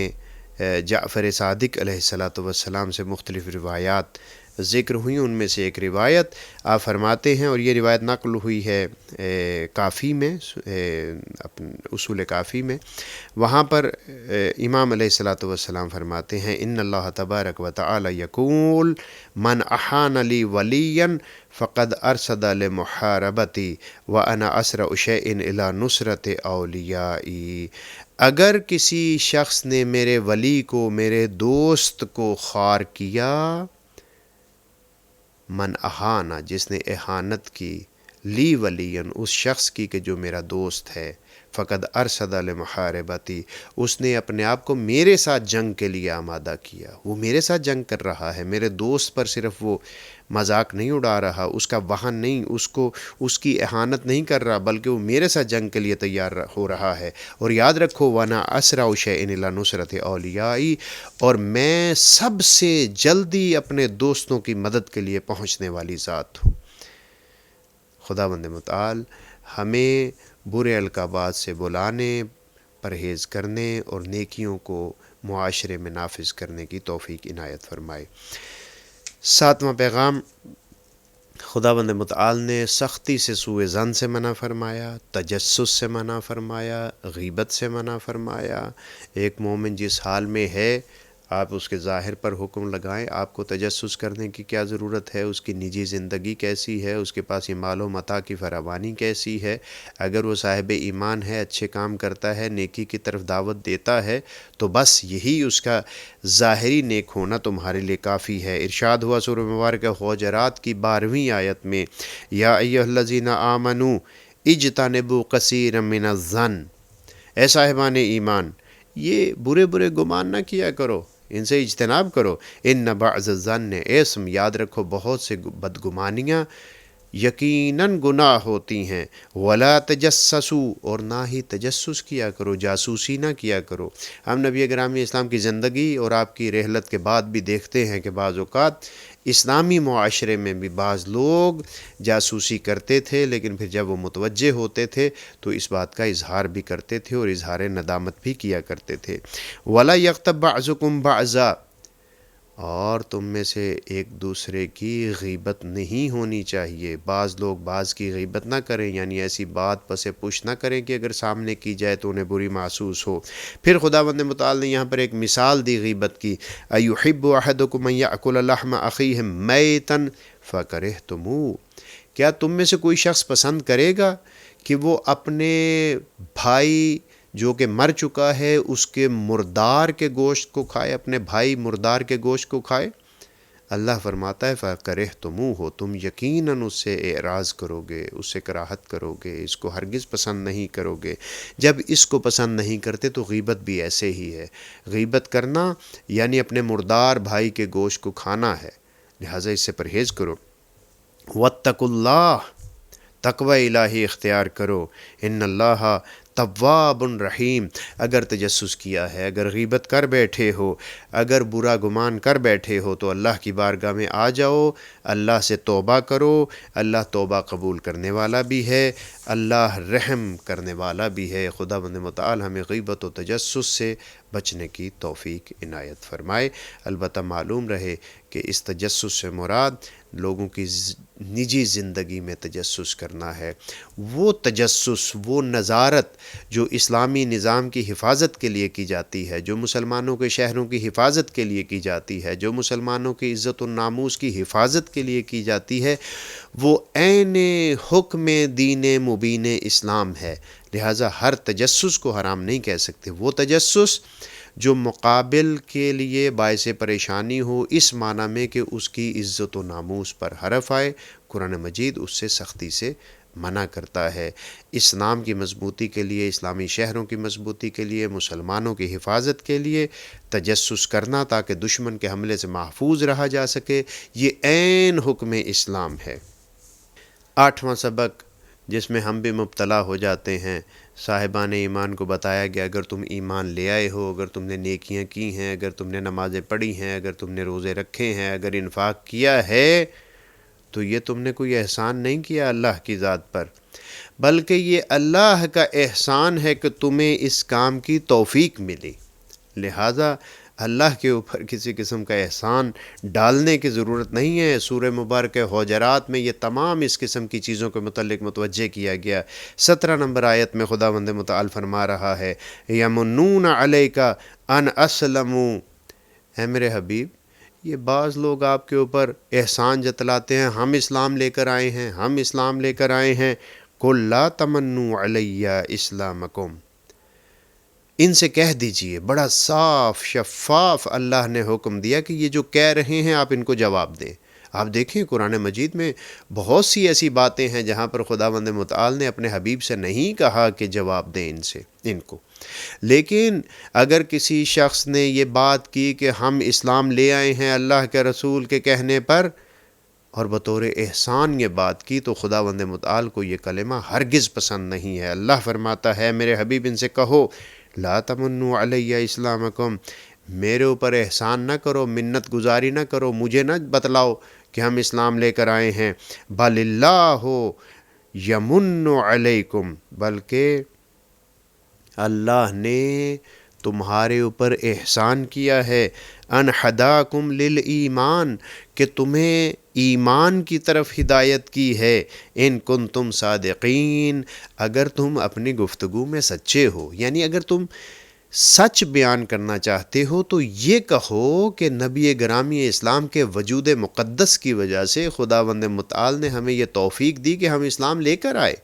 S1: جعفر صادق علیہ السلام سے مختلف روایات ذکر ہوئیں، ان میں سے ایک روایت آپ فرماتے ہیں، اور یہ روایت نقل ہوئی ہے کافی میں، اصول کافی میں، وہاں پر امام علیہ السلام فرماتے ہیں ان اللہ تبارک و تعالی یقول من احان لی ولیا فقد ارشد لمحاربتی وانا اسرع شیء الی نصرت اولیائی، اگر کسی شخص نے میرے ولی کو، میرے دوست کو خوار کیا من اہانا جس نے اہانت کی، لی ولین اس شخص کی کہ جو میرا دوست ہے، فقد ارشد لمحاربتی اس نے اپنے آپ کو میرے ساتھ جنگ کے لیے آمادہ کیا، وہ میرے ساتھ جنگ کر رہا ہے، میرے دوست پر صرف وہ مذاق نہیں اڑا رہا، اس کا وہن نہیں، اس کی اہانت نہیں کر رہا، بلکہ وہ میرے ساتھ جنگ کے لیے تیار ہو رہا ہے۔ اور یاد رکھو وَنَا أَسْرَعُ شَيْءٍ إِلَىٰ نُصْرَةِ أَوْلِيَائِي اور میں سب سے جلدی اپنے دوستوں کی مدد کے لیے پہنچنے والی ذات ہوں۔ خداوند متعال ہمیں برے القابات سے بلانے، پرہیز کرنے اور نیکیوں کو معاشرے میں نافذ کرنے کی توفیق عنایت فرمائے۔ ساتواں پیغام، خداوند متعال نے سختی سے سوء ظن سے منع فرمایا، تجسس سے منع فرمایا، غیبت سے منع فرمایا۔ ایک مومن جس حال میں ہے آپ اس کے ظاہر پر حکم لگائیں، آپ کو تجسس کرنے کی کیا ضرورت ہے؟ اس کی نجی زندگی کیسی ہے؟ اس کے پاس یہ مال و متاع کی فراوانی کیسی ہے؟ اگر وہ صاحب ایمان ہے، اچھے کام کرتا ہے، نیکی کی طرف دعوت دیتا ہے، تو بس یہی اس کا ظاہری نیک ہونا تمہارے لیے کافی ہے۔ ارشاد ہوا سورہ مبارکہ حجرات کی 12ویں آیت میں، یا ایھا الذین آمنوا اجتنبوا کثیرا من الظن، اے صاحبان ایمان یہ برے برے گمان نہ کیا کرو، ان سے اجتناب کرو۔ ان بعض الظن اسم، یاد رکھو بہت سے بدگمانیاں یقیناً گناہ ہوتی ہیں۔ ولا تجسسوا اور نہ ہی تجسس کیا کرو، جاسوسی نہ کیا کرو۔ ہم نبی گرامی اسلام کی زندگی اور آپ کی رحلت کے بعد بھی دیکھتے ہیں کہ بعض اوقات اسلامی معاشرے میں بھی بعض لوگ جاسوسی کرتے تھے، لیکن پھر جب وہ متوجہ ہوتے تھے تو اس بات کا اظہار بھی کرتے تھے اور اظہار ندامت بھی کیا کرتے تھے۔ وَلَا يَغْتَبْ بَعْضُكُمْ بَعْضًا اور تم میں سے ایک دوسرے کی غیبت نہیں ہونی چاہیے۔ بعض لوگ بعض کی غیبت نہ کریں، یعنی ایسی بات پس پوچھ نہ کریں کہ اگر سامنے کی جائے تو انہیں بری محسوس ہو۔ پھر خداوند متعال نے یہاں پر ایک مثال دی غیبت کی، أَيُحِبُّ أَحَدُكُمْ أَن يَأْكُلَ لَحْمَ أَخِيهِ مَيْتًا فَكَرِهْتُمُوهُ کیا تم میں سے کوئی شخص پسند کرے گا کہ وہ اپنے بھائی جو کہ مر چکا ہے اس کے مردار کے گوشت کو کھائے، اپنے بھائی مردار کے گوشت کو کھائے؟ اللہ فرماتا ہے فَكَرِهْتُمُوهُ تم یقیناً اس سے اعراض کرو گے، اس سے کراہت کرو گے، اس کو ہرگز پسند نہیں کرو گے۔ جب اس کو پسند نہیں کرتے تو غیبت بھی ایسے ہی ہے۔ غیبت کرنا یعنی اپنے مردار بھائی کے گوشت کو کھانا ہے، لہٰذا اس سے پرہیز کرو۔ وَاتَّقُوا اللَّهَ تقوی الہی اختیار کرو، ان اللہ تواب رحیم۔ اگر تجسس کیا ہے، اگر غیبت کر بیٹھے ہو، اگر برا گمان کر بیٹھے ہو تو اللہ کی بارگاہ میں آ جاؤ، اللہ سے توبہ کرو، اللہ توبہ قبول کرنے والا بھی ہے، اللہ رحم کرنے والا بھی ہے۔ خداوند متعال ہمیں غیبت و تجسس سے بچنے کی توفیق عنایت فرمائے۔ البتہ معلوم رہے کہ اس تجسس سے مراد لوگوں کی نجی زندگی میں تجسس کرنا ہے۔ وہ تجسس، وہ نظارت جو اسلامی نظام کی حفاظت کے لیے کی جاتی ہے، جو مسلمانوں کے شہروں کی حفاظت کے لیے کی جاتی ہے، جو مسلمانوں کی عزت و ناموس کی حفاظت کے لیے کی جاتی ہے، وہ عین حکم دین مبین اسلام ہے۔ لہٰذا ہر تجسس کو حرام نہیں کہہ سکتے۔ وہ تجسس جو مقابل کے لیے باعث پریشانی ہو، اس معنی میں کہ اس کی عزت و ناموس پر حرف آئے، قرآن مجید اس سے سختی سے منع کرتا ہے۔ اسلام کی مضبوطی کے لیے، اسلامی شہروں کی مضبوطی کے لیے، مسلمانوں کی حفاظت کے لیے تجسس کرنا تاکہ دشمن کے حملے سے محفوظ رہا جا سکے، یہ عین حکم اسلام ہے۔ 8واں سبق جس میں ہم بھی مبتلا ہو جاتے ہیں، صاحبان ایمان کو بتایا گیا اگر تم ایمان لے آئے ہو، اگر تم نے نیکیاں کی ہیں، اگر تم نے نمازیں پڑھی ہیں، اگر تم نے روزے رکھے ہیں، اگر انفاق کیا ہے، تو یہ تم نے کوئی احسان نہیں کیا اللہ کی ذات پر، بلکہ یہ اللہ کا احسان ہے کہ تمہیں اس کام کی توفیق ملی۔ لہٰذا اللہ کے اوپر کسی قسم کا احسان ڈالنے کی ضرورت نہیں ہے۔ سورہ مبارکہ حجرات میں یہ تمام اس قسم کی چیزوں کے متعلق متوجہ کیا گیا۔ 17 نمبر آیت میں خداوند متعال فرما رہا ہے، یمنون علیک ان اسلموا، اے میرے حبیب یہ بعض لوگ آپ کے اوپر احسان جتلاتے ہیں، ہم اسلام لے کر آئے ہیں، ہم اسلام لے کر آئے ہیں۔ قل لا تمنوا علی اسلامکم، ان سے کہہ دیجئے، بڑا صاف شفاف اللہ نے حکم دیا کہ یہ جو کہہ رہے ہیں آپ ان کو جواب دیں، آپ دیکھیں قرآن مجید میں بہت سی ایسی باتیں ہیں جہاں پر خداوند متعال نے اپنے حبیب سے نہیں کہا کہ جواب دیں ان کو، لیکن اگر کسی شخص نے یہ بات کی کہ ہم اسلام لے آئے ہیں اللہ کے رسول کے کہنے پر اور بطور احسان یہ بات کی، تو خداوند متعال کو یہ کلمہ ہرگز پسند نہیں ہے۔ اللہ فرماتا ہے میرے حبیب ان سے کہو لا تمنوا علی اسلامکم، میرے اوپر احسان نہ کرو، منت گزاری نہ کرو، مجھے نہ بتلاؤ کہ ہم اسلام لے کر آئے ہیں، بل اللہ یمن علیکم، بلکہ اللہ نے تمہارے اوپر احسان کیا ہے، ان ہداکم للایمان، کہ تمہیں ایمان کی طرف ہدایت کی ہے، ان کنتم صادقین، اگر تم اپنی گفتگو میں سچے ہو، یعنی اگر تم سچ بیان کرنا چاہتے ہو تو یہ کہو کہ نبی گرامی اسلام کے وجود مقدس کی وجہ سے خداوند متعال نے ہمیں یہ توفیق دی کہ ہم اسلام لے کر آئے،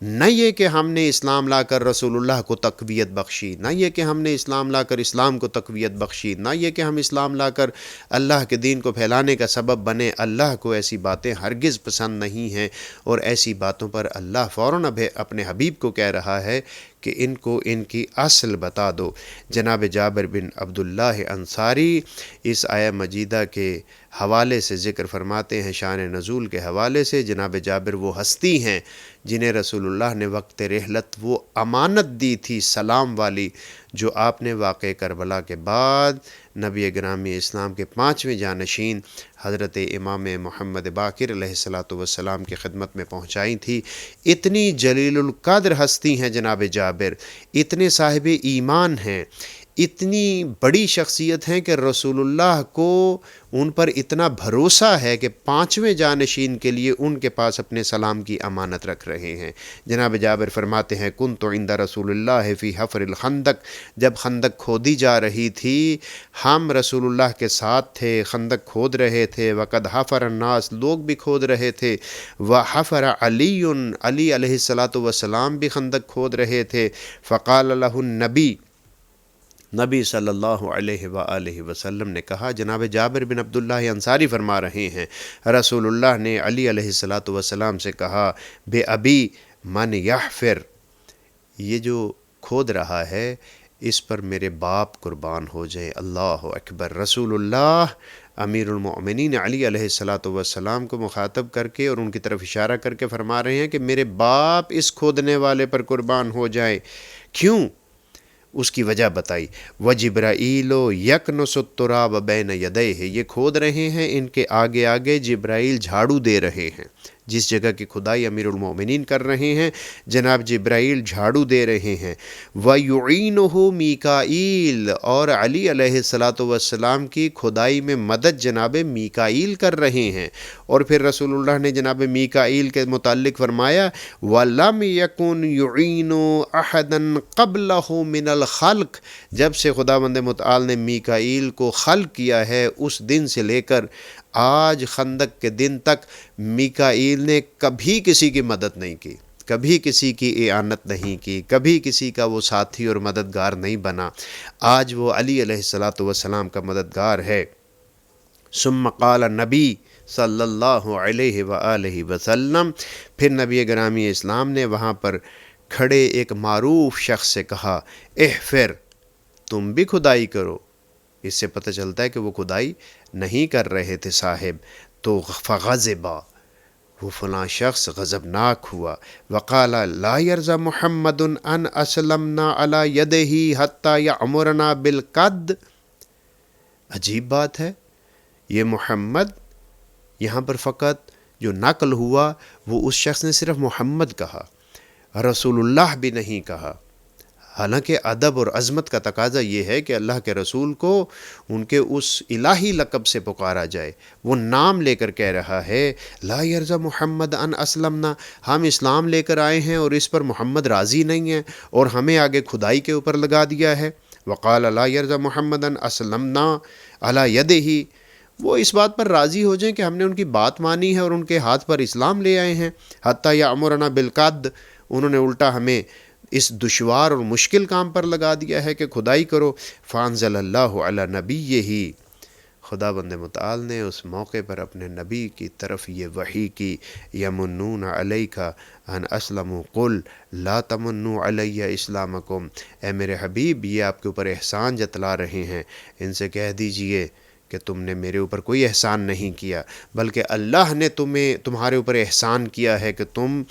S1: نہ یہ کہ ہم نے اسلام لا کر رسول اللہ کو تقویت بخشی، نہ یہ کہ ہم نے اسلام لا کر اسلام کو تقویت بخشی، نہ یہ کہ ہم اسلام لا کر اللہ کے دین کو پھیلانے کا سبب بنے۔ اللہ کو ایسی باتیں ہرگز پسند نہیں ہیں، اور ایسی باتوں پر اللہ فوراً اپنے حبیب کو کہہ رہا ہے کہ ان کو ان کی اصل بتا دو۔ جناب جابر بن عبداللہ انصاری اس آیہ مجیدہ کے حوالے سے ذکر فرماتے ہیں، شان نزول کے حوالے سے، جناب جابر وہ ہستی ہیں جنہیں رسول اللہ نے وقت رحلت وہ امانت دی تھی سلام والی، جو آپ نے واقع کربلا کے بعد نبی گرامی اسلام کے 5ویں جانشین حضرت امام محمد باقر علیہ السلام کی خدمت میں پہنچائی تھی۔ اتنی جلیل القدر ہستی ہیں جناب جابر، اتنے صاحب ایمان ہیں، اتنی بڑی شخصیت ہیں کہ رسول اللہ کو ان پر اتنا بھروسہ ہے کہ 5ویں جانشین کے لیے ان کے پاس اپنے سلام کی امانت رکھ رہے ہیں۔ جناب جابر فرماتے ہیں کنت عند رسول اللہ فی حفر الخندق، جب خندق کھودی جا رہی تھی ہم رسول اللہ کے ساتھ تھے، خندق کھود رہے تھے، وقد حفر الناس، لوگ بھی کھود رہے تھے، وحفر علی، علی علیہ السلام بھی خندق کھود رہے تھے، فقال له النبی، نبی صلی اللہ علیہ وآلہ وسلم نے کہا، جناب جابر بن عبداللہ انصاری فرما رہے ہیں رسول اللہ نے علی علیہ السلام سے کہا بے ابی من یحفر، یہ جو کھود رہا ہے اس پر میرے باپ قربان ہو جائے۔ اللہ اکبر۔ رسول اللہ امیر المؤمنین علی علیہ السلام کو مخاطب کر کے اور ان کی طرف اشارہ کر کے فرما رہے ہیں کہ میرے باپ اس کھودنے والے پر قربان ہو جائے۔ کیوں؟ اس کی وجہ بتائی، وجبرائیل یکنس التراب بین یدیہ، یہ کھود رہے ہیں، ان کے آگے آگے جبرائیل جھاڑو دے رہے ہیں، جس جگہ کی کھدائی امیر المؤمنین کر رہے ہیں جناب جبرائیل جھاڑو دے رہے ہیں، وَيُعِينُهُ میکائیل، اور علی علیہ السلام کی کھدائی میں مدد جناب میکائیل کر رہے ہیں۔ اور پھر رسول اللہ نے جناب میکائیل کے متعلق فرمایا وَلَمْ يَكُنْ يُعِينُ أَحَدًا قَبْلَهُ مِنَ الْخَلْقِ، جب سے خداوند متعال نے میکائیل کو خلق کیا ہے اس دن سے لے کر آج خندق کے دن تک میکائیل نے کبھی کسی کی مدد نہیں کی، کبھی کسی کی اعانت نہیں کی، کبھی کسی کا وہ ساتھی اور مددگار نہیں بنا، آج وہ علی علیہ السلام کا مددگار ہے۔ ثم قال نبی صلی اللہ علیہ وآلہ وسلم، پھر نبی گرامی اسلام نے وہاں پر کھڑے ایک معروف شخص سے کہا احفر، تم بھی کھدائی کرو۔ اس سے پتہ چلتا ہے کہ وہ کھدائی نہیں کر رہے تھے صاحب۔ تو فغضبا، وہ فلاں شخص غضبناک ہوا، وقال لا یرضى محمد ان اسلمنا على یدہ حتی یامرنا بالقد، عجیب بات ہے، یہ محمد، یہاں پر فقط جو نقل ہوا وہ اس شخص نے صرف محمد کہا، رسول اللہ بھی نہیں کہا، حالانکہ ادب اور عظمت کا تقاضا یہ ہے کہ اللہ کے رسول کو ان کے اس الہی لقب سے پکارا جائے۔ وہ نام لے کر کہہ رہا ہے لا یرضى محمد ان اسلمنا، ہم اسلام لے کر آئے ہیں اور اس پر محمد راضی نہیں ہے اور ہمیں آگے کھدائی کے اوپر لگا دیا ہے۔ وقال لا یرضى محمد ان اسلمنا على یدہ، وہ اس بات پر راضی ہو جائیں کہ ہم نے ان کی بات مانی ہے اور ان کے ہاتھ پر اسلام لے آئے ہیں، حتی یامرنا بالقد، انہوں نے الٹا ہمیں اس دشوار اور مشکل کام پر لگا دیا ہے کہ کھدائی کرو۔ فانزل اللہ علی نبیہ، خداوند متعال نے اس موقع پر اپنے نبی کی طرف یہ وحی کی، یمنون علیک ان اسلموا قل لا تمنوا علی اسلامکم، اے میرے حبیب یہ آپ کے اوپر احسان جتلا رہے ہیں، ان سے کہہ دیجئے کہ تم نے میرے اوپر کوئی احسان نہیں کیا، بلکہ اللہ نے تمہارے اوپر احسان کیا ہے کہ تم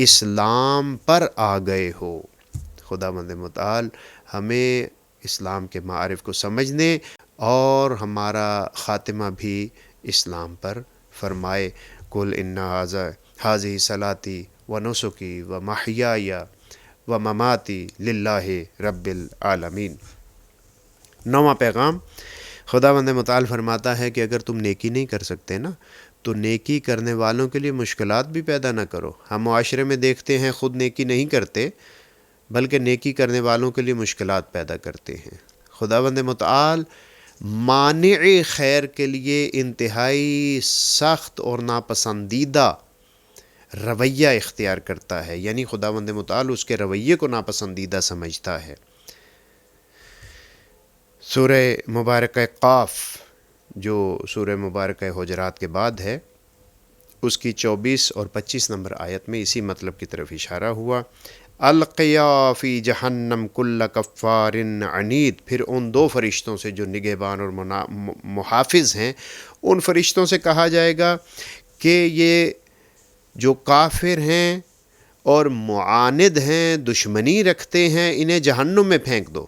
S1: اسلام پر آ گئے ہو۔ خداوند متعال ہمیں اسلام کے معارف کو سمجھنے اور ہمارا خاتمہ بھی اسلام پر فرمائے۔ قل ان ھذہ صلاتی و نسکی و محیای و مماتی للہ رب العالمین۔ 9واں پیغام، خداوند متعال فرماتا ہے کہ اگر تم نیکی نہیں کر سکتے نا تو نیکی کرنے والوں کے لیے مشکلات بھی پیدا نہ کرو۔ ہم معاشرے میں دیکھتے ہیں خود نیکی نہیں کرتے بلکہ نیکی کرنے والوں کے لیے مشکلات پیدا کرتے ہیں۔ خداوند متعال مانع خیر کے لیے انتہائی سخت اور ناپسندیدہ رویہ اختیار کرتا ہے، یعنی خداوند متعال اس کے رویے کو ناپسندیدہ سمجھتا ہے۔ سورہ مبارکہ قاف جو سورہ مبارکہ حجرات کے بعد ہے، اس کی 24 اور 25 نمبر آیت میں اسی مطلب کی طرف اشارہ ہوا۔ القیا فی جہنم کل کفار عنید، پھر ان دو فرشتوں سے جو نگہبان اور محافظ ہیں، ان فرشتوں سے کہا جائے گا کہ یہ جو کافر ہیں اور معاند ہیں، دشمنی رکھتے ہیں، انہیں جہنم میں پھینک دو۔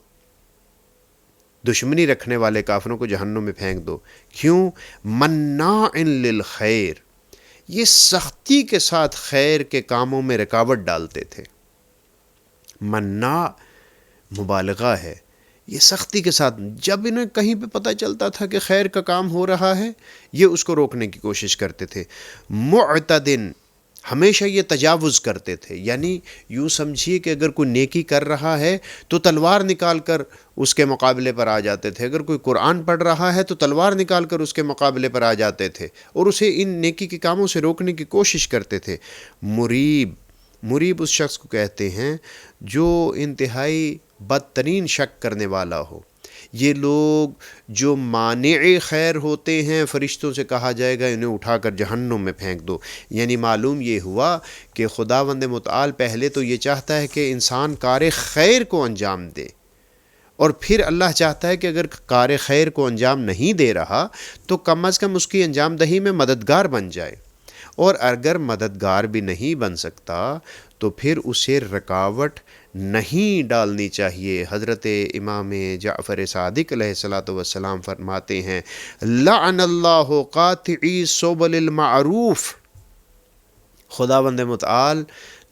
S1: دشمنی رکھنے والے کافروں کو جہنم میں پھینک دو۔ کیوں؟ مناع للخیر، یہ سختی کے ساتھ خیر کے کاموں میں رکاوٹ ڈالتے تھے۔ مناع مبالغہ ہے، یہ سختی کے ساتھ، جب انہیں کہیں پہ پتہ چلتا تھا کہ خیر کا کام ہو رہا ہے یہ اس کو روکنے کی کوشش کرتے تھے۔ معتدن، ہمیشہ یہ تجاوز کرتے تھے، یعنی یوں سمجھیے کہ اگر کوئی نیکی کر رہا ہے تو تلوار نکال کر اس کے مقابلے پر آ جاتے تھے، اگر کوئی قرآن پڑھ رہا ہے تو تلوار نکال کر اس کے مقابلے پر آ جاتے تھے اور اسے ان نیکی کے کاموں سے روکنے کی کوشش کرتے تھے۔ مریب اس شخص کو کہتے ہیں جو انتہائی بدترین شک کرنے والا ہو۔ یہ لوگ جو مانع خیر ہوتے ہیں، فرشتوں سے کہا جائے گا انہیں اٹھا کر جہنم میں پھینک دو۔ یعنی معلوم یہ ہوا کہ خداوند متعال پہلے تو یہ چاہتا ہے کہ انسان کار خیر کو انجام دے، اور پھر اللہ چاہتا ہے کہ اگر کار خیر کو انجام نہیں دے رہا تو کم از کم اس کی انجام دہی میں مددگار بن جائے، اور اگر مددگار بھی نہیں بن سکتا تو پھر اسے رکاوٹ نہیں ڈالنی چاہیے۔ حضرت امام جعفر صادق علیہ الصلوۃ والسلام فرماتے ہیں لعن اللہ قاطعی سبل المعروف، خداوند متعال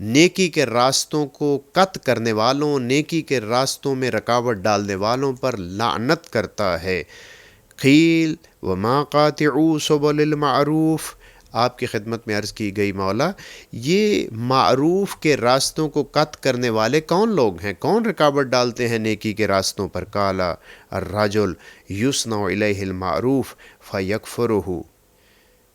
S1: نیکی کے راستوں کو قطع کرنے والوں، نیکی کے راستوں میں رکاوٹ ڈالنے والوں پر لعنت کرتا ہے۔ قیل وما قاطعو سبل المعروف، آپ کی خدمت میں عرض کی گئی مولا یہ معروف کے راستوں کو قطع کرنے والے کون لوگ ہیں، کون رکاوٹ ڈالتے ہیں نیکی کے راستوں پر؟ قالا الرجل یصنع الیہ المعروف فیکفرہ،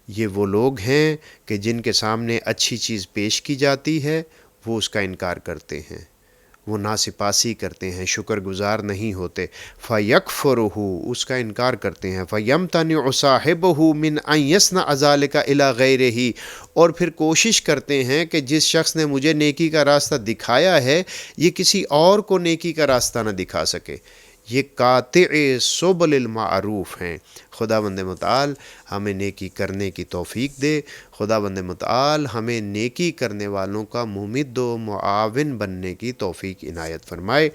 S1: یہ وہ لوگ ہیں کہ جن کے سامنے اچھی چیز پیش کی جاتی ہے وہ اس کا انکار کرتے ہیں، وہ ناسپاسی کرتے ہیں، شکر گزار نہیں ہوتے۔ فَيَكْفُرُهُ، اس کا انکار کرتے ہیں۔ فَيَمْتَنِعُ صَاحِبُهُ مِنْ أَنْ يَصْنَعَ ذَلِكَ إِلَى غَيْرِهِ، اور پھر کوشش کرتے ہیں کہ جس شخص نے مجھے نیکی کا راستہ دکھایا ہے یہ کسی اور کو نیکی کا راستہ نہ دکھا سکے۔ یہ قاطع سبل المعروف ہیں۔ خداوند متعال ہمیں نیکی کرنے کی توفیق دے، خداوند متعال ہمیں نیکی کرنے والوں کا ممد و معاون بننے کی توفیق عنایت فرمائے۔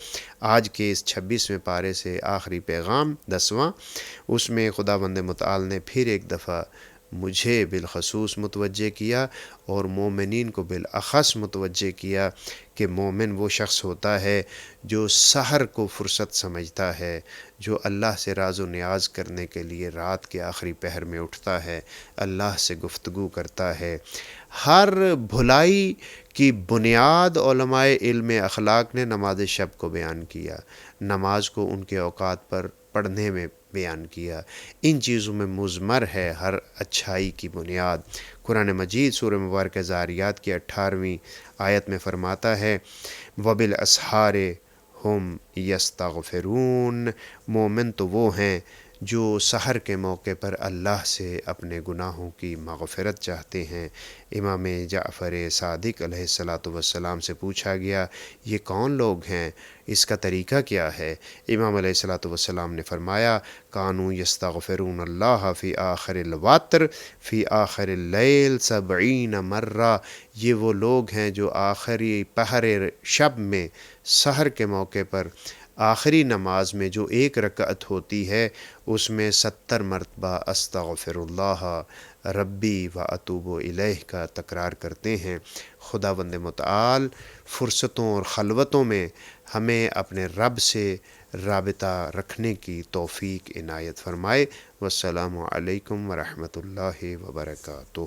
S1: آج کے اس 26ویں پارے سے آخری پیغام 10واں، اس میں خداوند متعال نے پھر ایک دفعہ مجھے بالخصوص متوجہ کیا اور مومنین کو بالاخص متوجہ کیا کہ مومن وہ شخص ہوتا ہے جو سحر کو فرصت سمجھتا ہے، جو اللہ سے راز و نیاز کرنے کے لیے رات کے آخری پہر میں اٹھتا ہے، اللہ سے گفتگو کرتا ہے۔ ہر بھلائی کی بنیاد علماء علم اخلاق نے نماز شب کو بیان کیا، نماز کو ان کے اوقات پر پڑھنے میں بیان کیا۔ ان چیزوں میں مضمر ہے ہر اچھائی کی بنیاد۔ قرآن مجید سورہ مبارکہ ذاریات کی 18ویں آیت میں فرماتا ہے وَبِالْأَسْحَارِ ہم یستغفرون، مومن تو وہ ہیں جو سحر کے موقع پر اللہ سے اپنے گناہوں کی مغفرت چاہتے ہیں۔ امام جعفر صادق علیہ الصلاۃ والسلام سے پوچھا گیا یہ کون لوگ ہیں، اس کا طریقہ کیا ہے؟ امام علیہ الصلاۃ والسلام نے فرمایا کانوا یستغفرون اللہ فی آخر الوتر فی آخر اللیل 70 مرہ، یہ وہ لوگ ہیں جو آخری پہر شب میں سحر کے موقع پر آخری نماز میں جو 1 رکعت ہوتی ہے اس میں 70 مرتبہ استغفر اللہ ربی و اتوب الیہ کا تکرار کرتے ہیں۔ خداوند متعال فرصتوں اور خلوتوں میں ہمیں اپنے رب سے رابطہ رکھنے کی توفیق عنایت فرمائے۔ والسلام علیکم ورحمۃ اللہ وبرکاتہ۔